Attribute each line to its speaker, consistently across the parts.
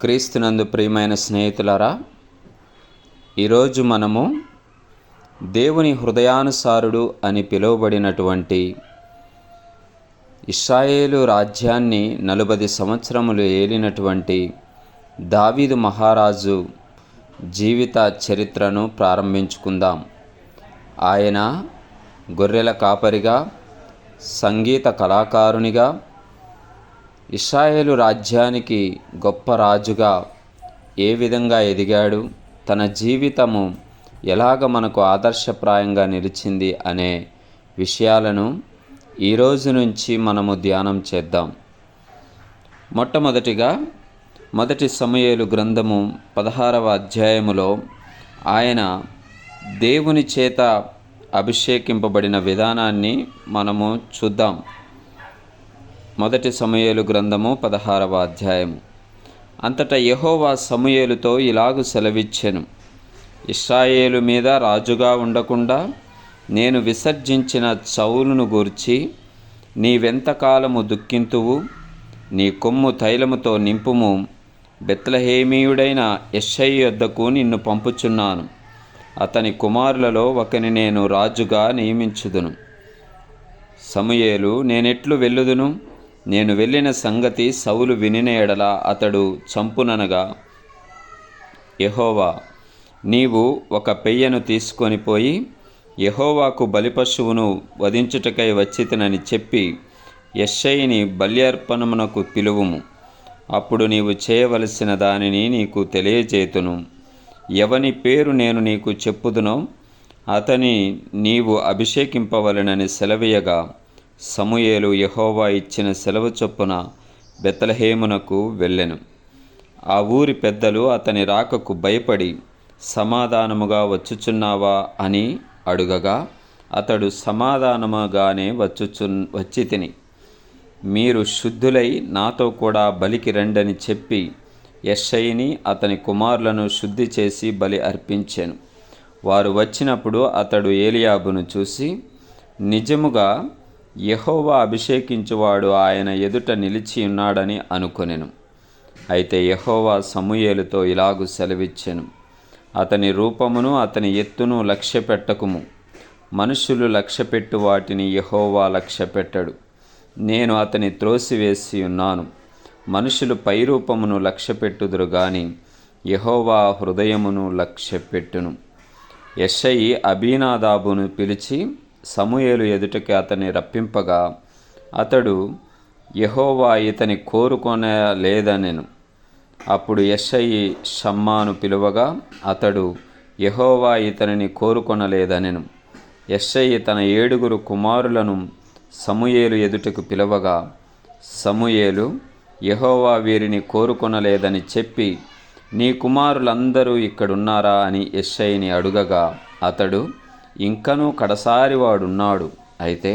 Speaker 1: క్రీస్తునందు ప్రియమైన స్నేహితులారా, ఈరోజు మనము దేవుని హృదయానుసారుడు అని పిలువబడినటువంటి ఇశ్రాయేలు రాజ్యాన్ని 40 సంవత్సరములు ఏలినటువంటి దావీదు మహారాజు జీవిత చరిత్రను ప్రారంభించుకుందాం. ఆయన గొర్రెల కాపరిగా, సంగీత కళాకారునిగా, ఇశ్రాయేలు రాజ్యానికి గొప్ప రాజుగా ఏ విధంగా ఎదిగాడు, తన జీవితము ఎలాగ మనకు ఆదర్శప్రాయంగా నిలిచింది అనే విషయాలను ఈరోజు నుంచి మనము ధ్యానం చేద్దాం. మొట్టమొదటిగా మొదటి సమూయేలు గ్రంథము 16వ అధ్యాయములో ఆయన దేవుని చేత అభిషేకింపబడిన విధానాన్ని మనము చూద్దాం. మొదటి సమూయేలు గ్రంథము 16వ అధ్యాయము. అంతటా యెహోవా సమూయేలుతో ఇలాగు సెలవిచ్చెను, ఇశ్రాయేలు మీద రాజుగా ఉండకుండా నేను విసర్జించిన సౌలును గూర్చి నీవెంతకాలము దుఃఖింతువు? నీ కొమ్ము తైలముతో నింపుము. బెత్లెహేమీయుడైన యెష్షయి యొద్దకు నిన్ను పంపుచున్నాను. అతని కుమారులలో ఒకని నేను రాజుగా నియమించుదును. సమూయేలు, నేనెట్లు వెళ్ళుదును? నేను వెళ్ళిన సంగతి సౌలు వినిన ఎడల అతడు చంపుననగా, యెహోవా, నీవు ఒక పెయ్యను తీసుకొని పోయి యెహోవాకు బలిపశువును వధించుటకై వచ్చితినని చెప్పి యెష్షయిని బల్యర్పణమునకు పిలువుము. అప్పుడు నీవు చేయవలసిన దానిని నీకు తెలియజేతును. ఎవని పేరు నేను నీకు చెప్పుదునో అతని నీవు అభిషేకింపవలెనని సెలవీయగా, సమూయేలు యెహోవా ఇచ్చిన సెలవు చొప్పున బెత్లెహేమునకు వెళ్ళెను. ఆ ఊరి పెద్దలు అతని రాకకు భయపడి, సమాధానముగా వచ్చుచున్నావా అని అడుగగా, అతడు సమాధానముగానే వచ్చి తిని, మీరు శుద్ధులై నాతో కూడా బలికి రండని చెప్పి యెష్షయిని అతని కుమారులను శుద్ధి చేసి బలి అర్పించెను. వారు వచ్చినప్పుడు అతడు ఏలీయాబును చూసి, నిజముగా యెహోవా అభిషేకించువాడు ఆయన ఎదుట నిలిచి ఉన్నాడని అనుకొనెను. అయితే యెహోవా సమూయేలుతో ఇలాగు సెలవిచ్చెను, అతని రూపమును అతని ఎత్తును లక్ష్యపెట్టకుము. మనుషులు లక్ష్యపెట్టు వాటిని యెహోవా లక్ష్యపెట్టడు. నేను అతని త్రోసివేసి ఉన్నాను. మనుషులు పైరూపమును లక్ష్యపెట్టుదురు గాని యెహోవా హృదయమును లక్ష్యపెట్టును. యెష్షయి అబీనాదాబును పిలిచి సమూయేలు ఎదుటకి అతన్ని రప్పింపగా, అతడు యెహోవా ఇతని కోరుకొనలేదనెను. అప్పుడు యెష్షయి షమ్మాను పిలువగా, అతడు యెహోవా ఇతనిని కోరుకొనలేదనెను. యెష్షయి తన 7 కుమారులను సమూయేలు ఎదుటకు పిలవగా, సమూయేలు, యెహోవా వీరిని కోరుకొనలేదని చెప్పి, నీ కుమారులందరూ ఇక్కడున్నారా అని యెష్షయిని అడుగగా, అతడు, ఇంకనూ కడసారి వాడున్నాడు, అయితే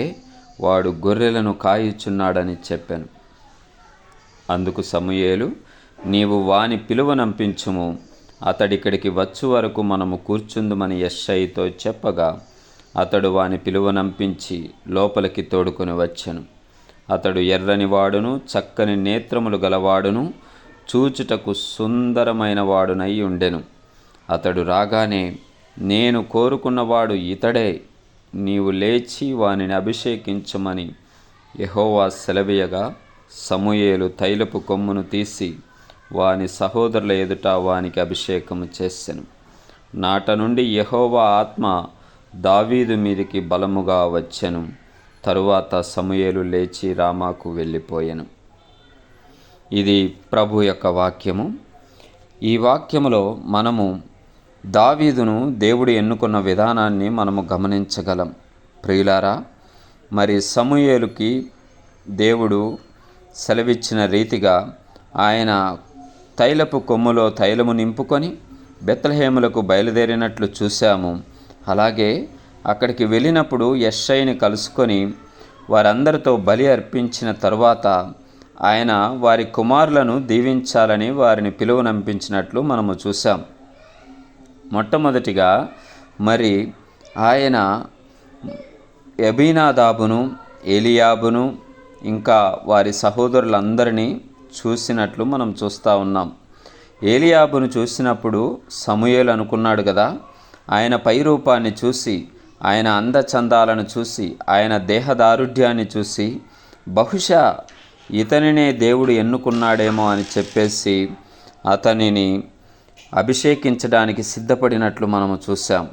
Speaker 1: వాడు గొర్రెలను కాయుచున్నాడని చెప్పాను. అందుకు సమూయేలు, నీవు వాని పిలువనంపించుము, అతడిక్కడికి వచ్చు వరకు మనము కూర్చుందుమని యెష్షయితో చెప్పగా, అతడు వాని పిలువనంపించి లోపలికి తోడుకొని వచ్చెను. అతడు ఎర్రని వాడును, చక్కని నేత్రములు గలవాడును, చూచుటకు సుందరమైన వాడునై ఉండెను. అతడు రాగానే, నేను కోరుకున్నవాడు ఇతడే, నీవు లేచి వానిని అభిషేకించమని యెహోవా సెలవీయగా, సమూయేలు తైలపు కొమ్మును తీసి వాని సహోదరుల ఎదుట వానికి అభిషేకము చేసెను. నాట నుండి యెహోవా ఆత్మ దావీదు మీదికి బలముగా వచ్చెను. తరువాత సమూయేలు లేచి రామాకు వెళ్ళిపోయెను. ఇది ప్రభు యొక్క వాక్యము. ఈ వాక్యములో మనము దావీదును దేవుడు ఎన్నుకున్న విధానాన్ని మనము గమనించగలం. ప్రియులారా, మరి సమూయేలుకి దేవుడు సెలవిచ్చిన రీతిగా ఆయన తైలపు కొమ్ములో తైలము నింపుకొని బెత్లెహేములకు బయలుదేరినట్లు చూశాము. అలాగే అక్కడికి వెళ్ళినప్పుడు యెష్షయిని కలుసుకొని వారందరితో బలి అర్పించిన తరువాత ఆయన వారి కుమారులను దీవించాలని వారిని పిలువనంపించినట్లు మనము చూసాం. మొట్టమొదటిగా మరి ఆయన అబీనాదాబును, ఏలీయాబును ఇంకా వారి సహోదరులందరినీ చూసినట్లు మనం చూస్తూ ఉన్నాం. ఏలీయాబును చూసినప్పుడు సమూయేలు అనుకున్నాడు కదా, ఆయన పైరూపాన్ని చూసి, ఆయన అందచందాలను చూసి, ఆయన దేహదారుఢ్యాన్ని చూసి, బహుశా ఇతనినే దేవుడు ఎన్నుకున్నాడేమో అని చెప్పేసి అతనిని అభిషేకించడానికి సిద్ధపడినట్లు మనము చూసాం.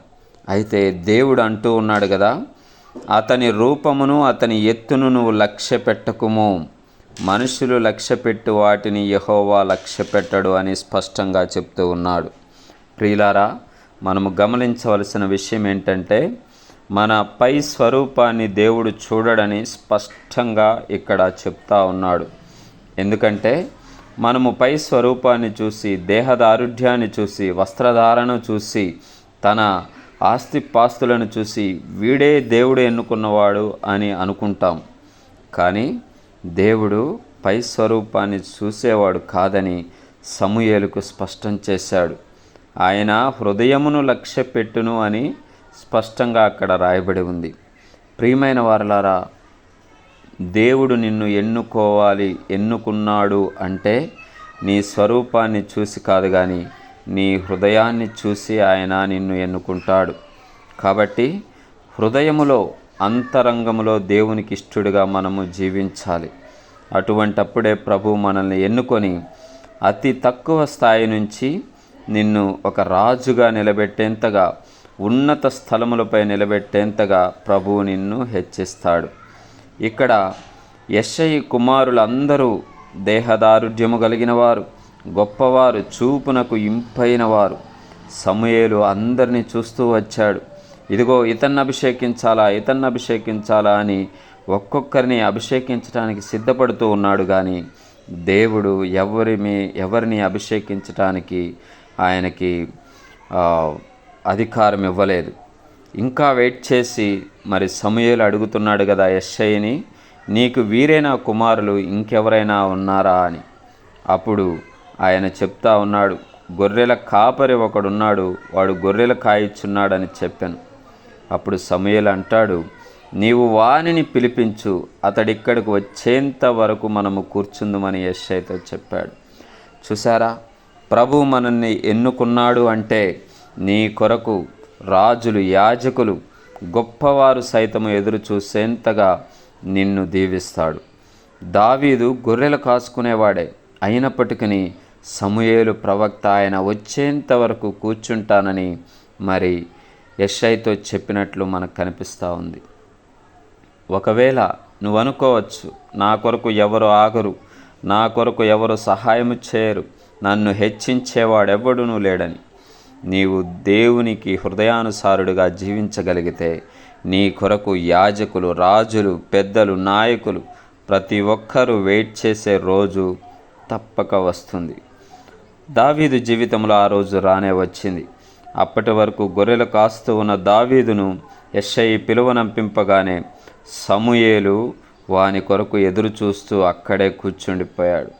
Speaker 1: అయితే దేవుడు అంటూ ఉన్నాడు కదా, అతని రూపమును అతని ఎత్తును నువ్వు లక్ష్య పెట్టకుము, మనుషులు లక్ష్యపెట్టు వాటిని యెహోవా లక్ష్యపెట్టడు అని స్పష్టంగా చెప్తూ ఉన్నాడు. ప్రియులారా, మనము గమనించవలసిన విషయం ఏంటంటే, మన పై స్వరూపాన్ని దేవుడు చూడడని స్పష్టంగా ఇక్కడ చెప్తా ఉన్నాడు. ఎందుకంటే మనము పై స్వరూపాన్ని చూసి, దేహదారుఢ్యాన్ని చూసి, వస్త్రధారణ చూసి, తన ఆస్తిపాస్తులను చూసి వీడే దేవుడు ఎన్నుకున్నవాడు అని అనుకుంటాం. కానీ దేవుడు పై స్వరూపాన్ని చూసేవాడు కాదని సమూయేలుకు స్పష్టం చేశాడు. ఆయన హృదయమును లక్ష్యపెట్టును అని స్పష్టంగా అక్కడ రాయబడి ఉంది. ప్రియమైన వారలారా, దేవుడు నిన్ను ఎన్నుకున్నాడు అంటే నీ స్వరూపాన్ని చూసి కాదు, కానీ నీ హృదయాన్ని చూసి ఆయన నిన్ను ఎన్నుకుంటాడు. కాబట్టి హృదయములో, అంతరంగములో దేవునికి ఇష్టడుగా మనము జీవించాలి. అటువంటప్పుడే ప్రభు మనల్ని ఎన్నుకొని అతి తక్కువ స్థాయి నుంచి నిన్ను ఒక రాజుగా నిలబెట్టేంతగా, ఉన్నత స్థలములపై నిలబెట్టేంతగా ప్రభువు నిన్ను హెచ్చిస్తాడు. ఇక్కడ యెష్షయి కుమారులందరూ దేహదారుఢ్యము కలిగిన వారు, గొప్పవారు, చూపునకు ఇంపైన వారు. సమూయేలు అందరినీ చూస్తూ వచ్చాడు. ఇదిగో ఇతన్ని అభిషేకించాలా అని ఒక్కొక్కరిని అభిషేకించడానికి సిద్ధపడుతూ ఉన్నాడు. కానీ దేవుడు ఎవరిని అభిషేకించడానికి ఆయనకి అధికారం ఇవ్వలేదు. ఇంకా వెయిట్ చేసి మరి సమూయేలు అడుగుతున్నాడు కదా యెష్షయిని, నీకు వీరే నా కుమారులు, ఇంకెవరైనా ఉన్నారా అని. అప్పుడు ఆయన చెప్తా ఉన్నాడు, గొర్రెల కాపరి ఒకడున్నాడు, వాడు గొర్రెలు కాయిచున్నాడని చెప్పాను. అప్పుడు సమూయేలు అంటాడు, నీవు వానిని పిలిపించు, అతడిక్కడికి వచ్చేంత వరకు మనము కూర్చుందుమని యెష్షయితో చెప్పాడు. చూసారా, ప్రభు మనల్ని ఎన్నుకున్నాడు అంటే నీ కొరకు రాజులు, యాజకులు, గొప్పవారు సైతము ఎదురు చూసేంతగా నిన్ను దీవిస్తాడు. దావీదు గొర్రెలు కాసుకునేవాడే, అయినప్పటికీ సమూయేలు ప్రవక్త ఆయన వచ్చేంత వరకు కూర్చుంటానని మరి యెష్షయితో చెప్పినట్లు మనకు కనిపిస్తూ ఉంది. ఒకవేళ నువ్వు అనుకోవచ్చు, నా కొరకు ఎవరు ఆగరు, నా కొరకు ఎవరు సహాయము చేయరు, నన్ను హెచ్చించేవాడెవ్వడునూ లేడని. నీవు దేవునికి హృదయానుసారుడిగా జీవించగలిగితే నీ కొరకు యాజకులు, రాజులు, పెద్దలు, నాయకులు ప్రతి ఒక్కరూ వెయిట్ చేసే రోజు తప్పక వస్తుంది. దావీదు జీవితంలో ఆ రోజు రానే వచ్చింది. అప్పటి వరకు గొర్రెలు కాస్తూ ఉన్న దావీదును యెష్షయి పిలువనంపింపగానే సమూయేలు వాని కొరకు ఎదురు చూస్తూ అక్కడే కూర్చుండిపోయాడు.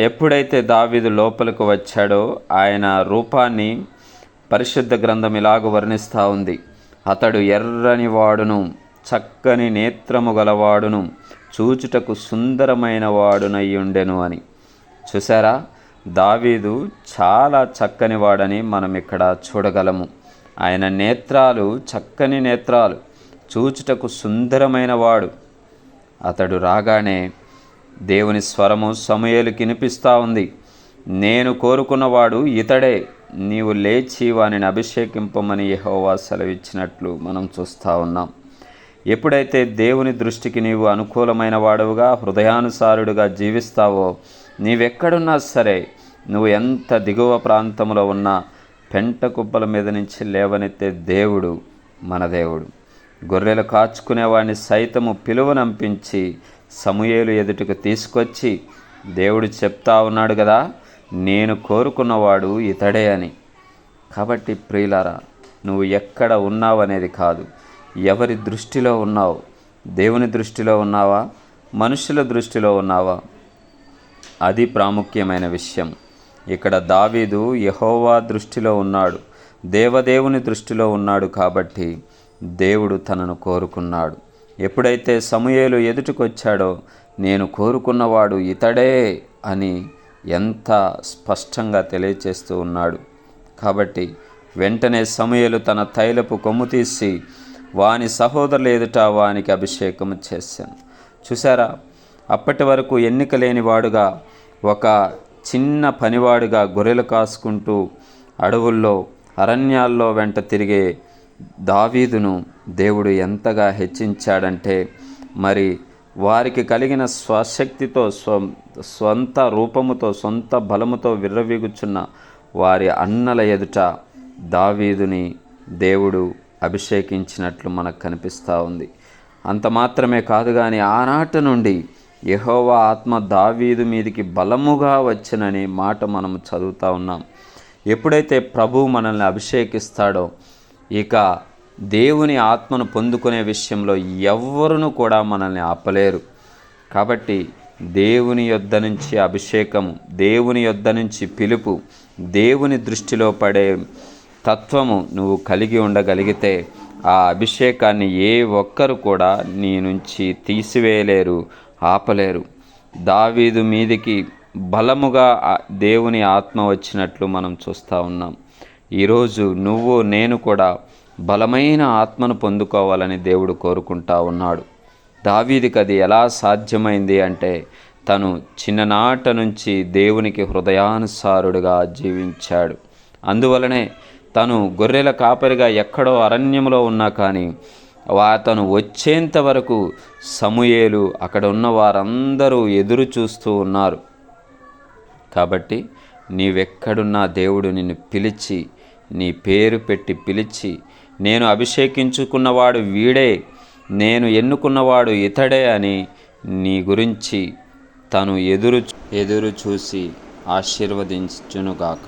Speaker 1: ఎప్పుడైతే దావీదు లోపలికి వచ్చాడో ఆయన రూపాన్ని పరిశుద్ధ గ్రంథం ఇలాగ వర్ణిస్తూ ఉంది, అతడు ఎర్రని వాడును, చక్కని నేత్రము గలవాడును, చూచుటకు సుందరమైన వాడునయ్యుండెను అని. చూసారా, దావీదు చాలా చక్కని వాడని మనం ఇక్కడ చూడగలము. ఆయన నేత్రాలు చక్కని నేత్రాలు, చూచుటకు సుందరమైన వాడు. అతడు రాగానే దేవుని స్వరము సమూయేలుకి వినిపిస్తూ ఉంది, నేను కోరుకున్నవాడు ఇతడే, నీవు లేచి వానిని అభిషేకింపమని యెహోవా సెలవిచ్చినట్లు మనం చూస్తూ ఉన్నాం. ఎప్పుడైతే దేవుని దృష్టికి నీవు అనుకూలమైన వాడుగా, హృదయానుసారుడుగా జీవిస్తావో, నీవెక్కడున్నా సరే, నువ్వు ఎంత దిగువ ప్రాంతంలో ఉన్నా పెంట కుప్పల మీద నుంచి లేవనెత్తే దేవుడు మన దేవుడు. గొర్రెలు కాచుకునేవాడిని సైతము పిలువనంపించి సమూయేలు ఎదుటకు తీసుకొచ్చి దేవుడు చెప్తా ఉన్నాడు కదా, నేను కోరుకున్నవాడు ఇతడే అని. కాబట్టి ప్రియులారా, నువ్వు ఎక్కడ ఉన్నావు అనేది కాదు, ఎవరి దృష్టిలో ఉన్నావు. దేవుని దృష్టిలో ఉన్నావా, మనుషుల దృష్టిలో ఉన్నావా? అది ప్రాముఖ్యమైన విషయం. ఇక్కడ దావీదు యెహోవా దృష్టిలో ఉన్నాడు, దేవదేవుని దృష్టిలో ఉన్నాడు. కాబట్టి దేవుడు తనను కోరుకున్నాడు. ఎప్పుడైతే సమూయేలు ఎదుటికొచ్చాడో, నేను కోరుకున్నవాడు ఇతడే అని ఎంత స్పష్టంగా తెలియచేస్తూ ఉన్నాడు. కాబట్టి వెంటనే సమూయేలు తన తైలపు కొమ్ము తీసి వాని సహోదరుల ఎదుట వానికి అభిషేకము చేశాను. చూసారా, అప్పటి వరకు ఎన్నిక లేనివాడుగా, ఒక చిన్న పనివాడుగా గొర్రెలు కాసుకుంటూ అడవుల్లో అరణ్యాల్లో వెంట తిరిగే దావీదును దేవుడు ఎంతగా హెచ్చించాడంటే, మరి వారికి కలిగిన స్వశక్తితో స్వంత రూపముతో సొంత బలముతో విర్రవీగుచున్న వారి అన్నల ఎదుట దావీదుని దేవుడు అభిషేకించినట్లు మనకు కనిపిస్తూ ఉంది. అంత మాత్రమే కాదు కానీ ఆనాటి నుండి యెహోవా ఆత్మ దావీదు మీదికి బలముగా వచ్చననే మాట మనము చదువుతూ ఉన్నాం. ఎప్పుడైతే ప్రభువు మనల్ని అభిషేకిస్తాడో ఇక దేవుని ఆత్మను పొందుకునే విషయంలో ఎవ్వరును కూడా మనల్ని ఆపలేరు. కాబట్టి దేవుని యొద్ద నుంచి అభిషేకము, దేవుని యొద్ద నుంచి పిలుపు, దేవుని దృష్టిలో పడే తత్వము నువ్వు కలిగి ఉండగలిగితే ఆ అభిషేకాన్ని ఏ ఒక్కరు కూడా నీ నుంచి తీసివేయలేరు, ఆపలేరు. దావీదు మీదికి బలముగా దేవుని ఆత్మ వచ్చినట్లు మనం చూస్తూ ఉన్నాం. ఈరోజు నువ్వు నేను కూడా బలమైన ఆత్మను పొందుకోవాలని దేవుడు కోరుకుంటా ఉన్నాడు. దావీదుకి అది ఎలా సాధ్యమైంది అంటే, తను చిన్ననాట నుంచి దేవునికి హృదయానుసారుడుగా జీవించాడు. అందువలనే తను గొర్రెల కాపరిగా ఎక్కడో అరణ్యంలో ఉన్నా కానీ అతను వచ్చేంత వరకు సమూయేలు అక్కడ ఉన్న వారందరూ ఎదురు చూస్తూ ఉన్నారు. కాబట్టి నీవెక్కడున్నా దేవుడు నిన్ను పిలిచి, నీ పేరు పెట్టి పిలిచి, నేను అభిషేకించుకున్నవాడు వీడే, నేను ఎన్నుకున్నవాడు ఇతడే అని నీ గురించి తను ఎదురు చూసి ఆశీర్వదించునుగాక.